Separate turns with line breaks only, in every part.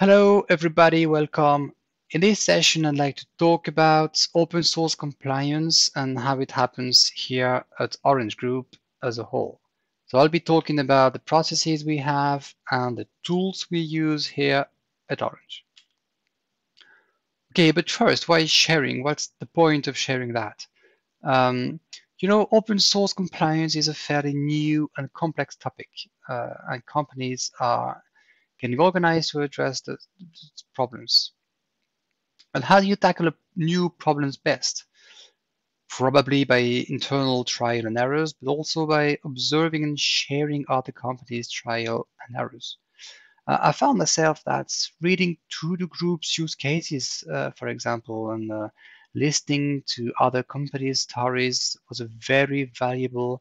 Hello, everybody. Welcome. In this session, I'd like to talk about open source compliance and how it happens here at Orange Group as a whole. So I'll be talking about the processes we have and the tools we use here at Orange. Okay, but first, why sharing? What's the point of sharing that? Um, open source compliance is a fairly new and complex topic, and companies are getting organized to address the problems. And how do you tackle new problems best? Probably by internal trial and errors, but also by observing and sharing other companies' trial and errors. I found myself that reading through the group's use cases, for example, and listening to other companies' stories was a very valuable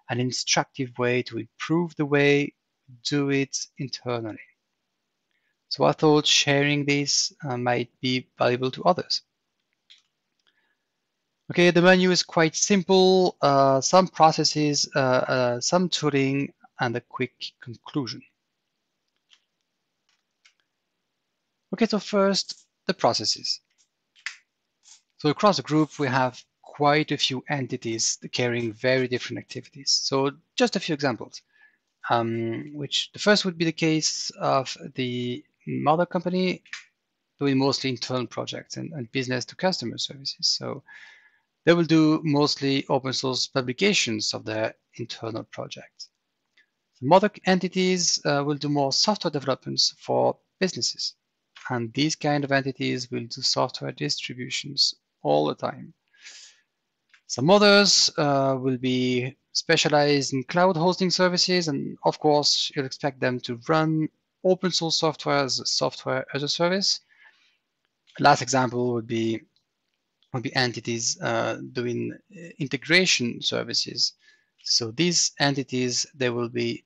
and instructive way to improve the way we do it internally. So I thought sharing this might be valuable to others. Okay, the menu is quite simple, some processes, some tooling, and a quick conclusion. Okay, so first, the processes. So across the group, we have quite a few entities carrying very different activities. So just a few examples, which the first would be the case of the mother company doing mostly internal projects and business to customer services. So they will do mostly open source publications of their internal projects. Some other entities will do more software developments for businesses. And these kind of entities will do software distributions all the time. Some others will be specialized in cloud hosting services, and of course, you'll expect them to run open source software as a service. Last example would be entities doing integration services. So these entities, they will be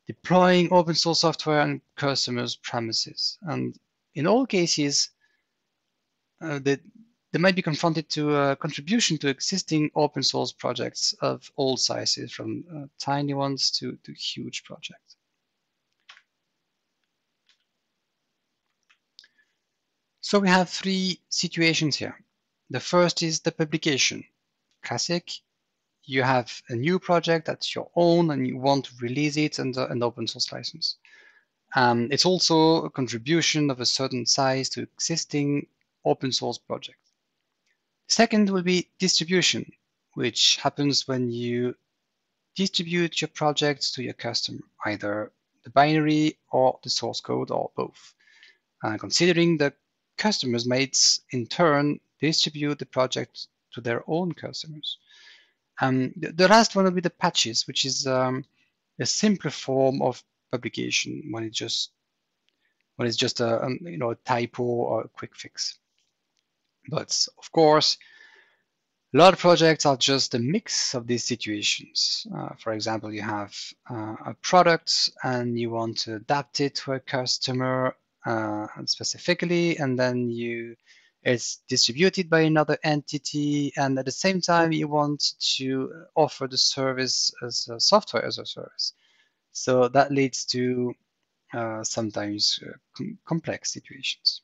deploying open source software on customers' premises. And in all cases, they might be confronted to a contribution to existing open source projects of all sizes, from tiny ones to huge projects. So we have three situations here. The first is the publication. Classic. You have a new project that's your own and you want to release it under an open source license. It's also a contribution of a certain size to existing open source projects. Second will be distribution, which happens when you distribute your projects to your customer, either the binary or the source code or both. Considering the customers might in turn distribute the project to their own customers. The last one will be the patches, which is a simpler form of publication when it's just a typo or a quick fix. But of course, a lot of projects are just a mix of these situations. For example, you have a product and you want to adapt it to a customer specifically, and then it's distributed by another entity, and at the same time you want to offer the service as a software as a service. So that leads to sometimes complex situations.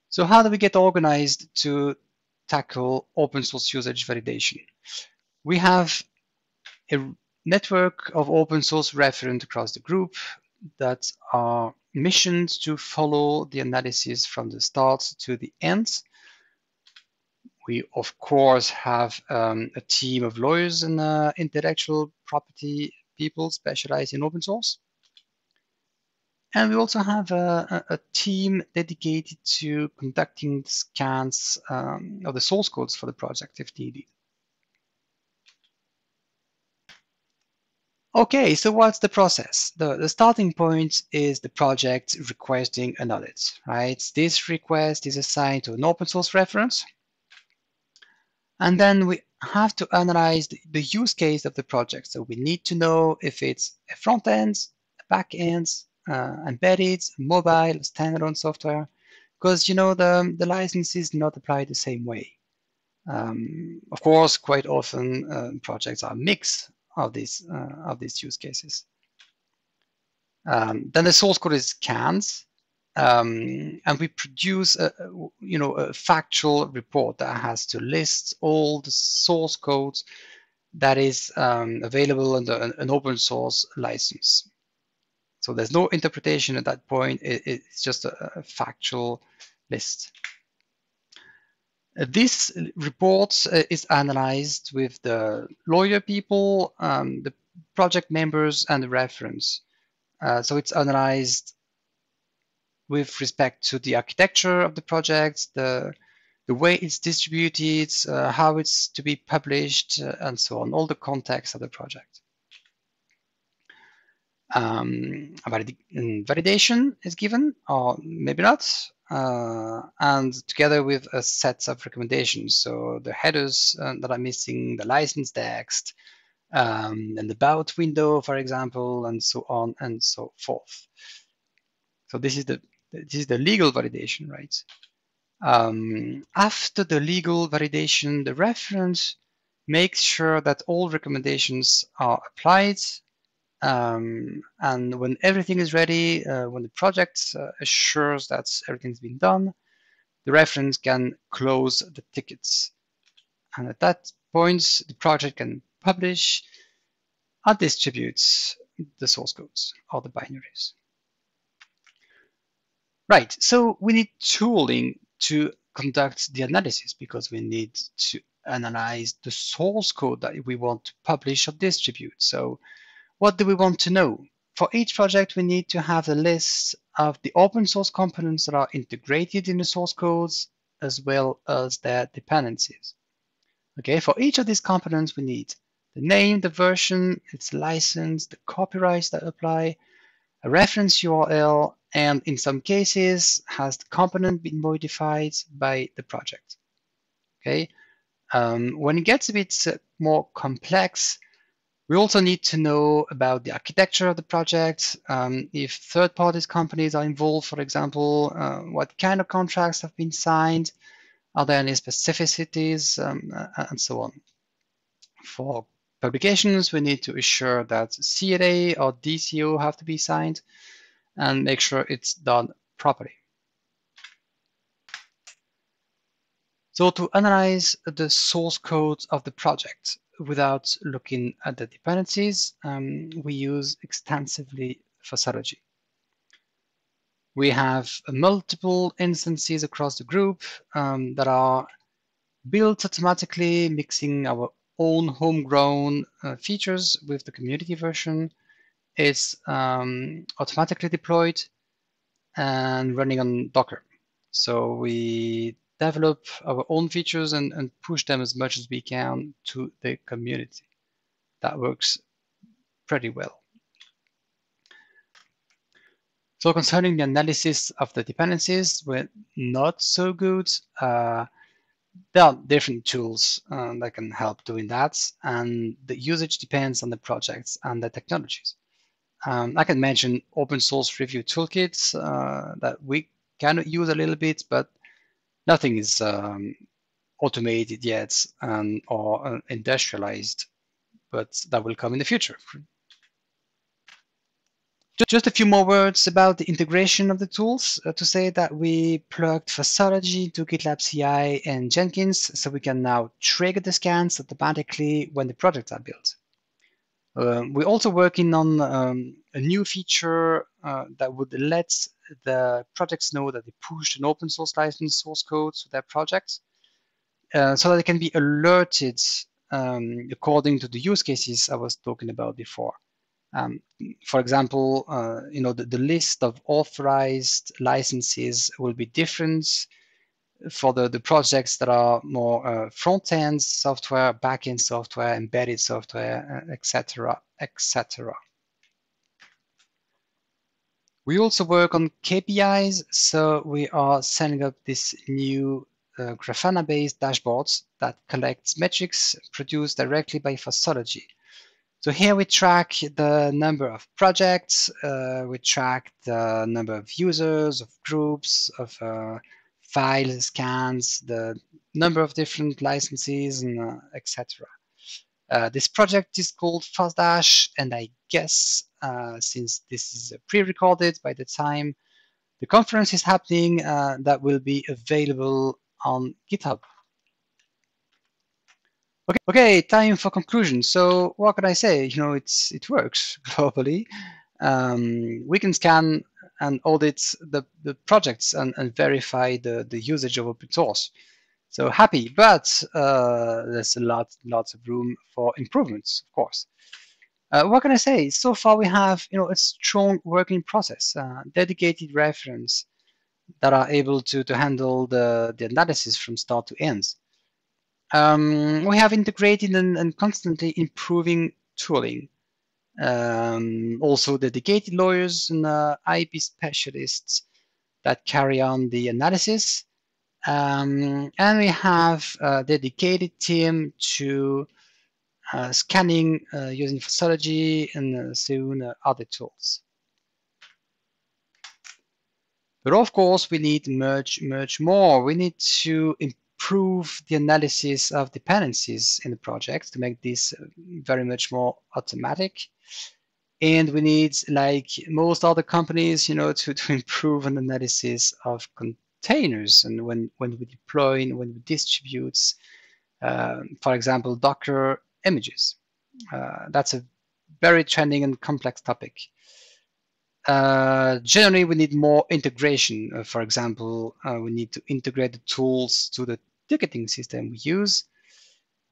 So how do we get organized to tackle open source usage validation? We have a network of open source referents across the group that are missioned to follow the analysis from the start to the end. We, of course, have a team of lawyers and intellectual property people specialized in open source. And we also have a team dedicated to conducting scans of the source codes for the project if needed. Okay, so what's the process? The starting point is the project requesting an audit, right? This request is assigned to an open source reference. And then we have to analyze the use case of the project. So we need to know if it's a front end, a back end, embedded, mobile, standalone software, because the licenses not applied the same way. Of course, quite often projects are a mix of these use cases. Then the source code is scanned, and we produce a factual report that has to list all the source codes that is available under an open source license. So there's no interpretation at that point. It's just a factual list. This report is analyzed with the lawyer people, the project members, and the reference. So it's analyzed with respect to the architecture of the project, the way it's distributed, how it's to be published, and so on, all the context of the project. Validation is given, or maybe not, and together with a set of recommendations. So the headers that are missing, the license text, and the about window, for example, and so on and so forth. So this is the legal validation, right? After the legal validation, the reference makes sure that all recommendations are applied. And when everything is ready, when the project assures that everything's been done, the reference can close the tickets. And at that point, the project can publish or distribute the source codes or the binaries. Right, so we need tooling to conduct the analysis because we need to analyze the source code that we want to publish or distribute. So what do we want to know? For each project, we need to have a list of the open source components that are integrated in the source codes, as well as their dependencies. Okay, for each of these components, we need the name, the version, its license, the copyrights that apply, a reference URL, and in some cases, has the component been modified by the project. Okay, when it gets a bit more complex, we also need to know about the architecture of the project, if third-party companies are involved, for example, what kind of contracts have been signed, are there any specificities, and so on. For publications, we need to ensure that CLA or DCO have to be signed and make sure it's done properly. So to analyze the source code of the project without looking at the dependencies, we use extensively Fossology. We have multiple instances across the group that are built automatically, mixing our own homegrown features with the community version. It's automatically deployed and running on Docker. So we develop our own features and push them as much as we can to the community. That works pretty well. So concerning the analysis of the dependencies, we're not so good. There are different tools that can help doing that, and the usage depends on the projects and the technologies. I can mention open source review toolkits that we can use a little bit, but nothing is automated yet or industrialized, but that will come in the future. Just a few more words about the integration of the tools to say that we plugged Fossology into GitLab CI and Jenkins, so we can now trigger the scans automatically when the projects are built. We're also working on a new feature that would let the projects know that they pushed an open source license source code to their projects so that they can be alerted according to the use cases I was talking about before. For example, the list of authorized licenses will be different for the projects that are more front-end software, back-end software, embedded software, etc., etc. We also work on KPIs, so we are setting up this new Grafana-based dashboards that collects metrics produced directly by Fossology. So here we track the number of projects, we track the number of users, of groups, of file scans, the number of different licenses, and etc. This project is called FossDash, and I guess since this is pre-recorded by the time the conference is happening, that will be available on GitHub. Okay, time for conclusion. So what can I say? You know, it works globally. We can scan and audit the projects and verify the usage of open source. So happy, but there's lots of room for improvements, of course. What can I say? So far, we have a strong working process, dedicated reference that are able to handle the analysis from start to end. We have integrated and constantly improving tooling. Also dedicated lawyers and IP specialists that carry on the analysis. And we have a dedicated team to scanning using physiology and soon other tools. But of course, we need much more. We need to improve the analysis of dependencies in the project to make this very much more automatic. And we need, like most other companies, to improve an analysis of containers and when we deploy and when we distribute, for example, Docker images. That's a very trending and complex topic. Generally, we need more integration. For example, we need to integrate the tools to the ticketing system we use.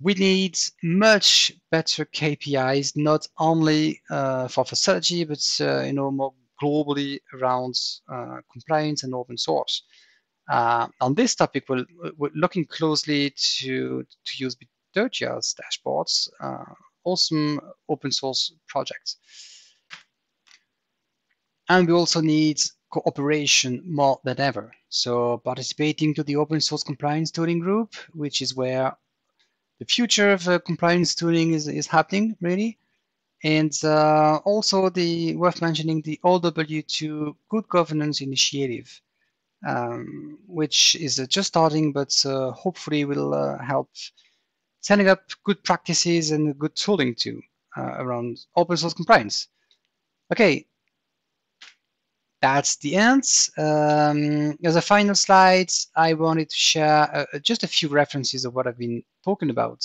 We need much better KPIs, not only for facility, but more globally around compliance and open source. On this topic, we're looking closely to use Bitergia's dashboards, awesome open source projects. And we also need cooperation more than ever. So participating to the open source compliance tooling group, which is where the future of compliance tooling is happening, really. And also worth mentioning the OW2 Good Governance Initiative, which is just starting, but hopefully will help setting up good practices and good tooling too around open source compliance. Okay, that's the end. As a final slide, I wanted to share just a few references of what I've been talking about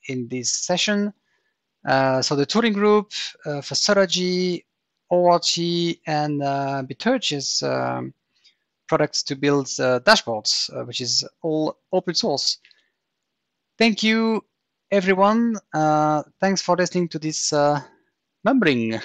in this session. So the tooling group, Facility, ORT, and Bitergia's products to build dashboards, which is all open source. Thank you, everyone. Thanks for listening to this mumbling.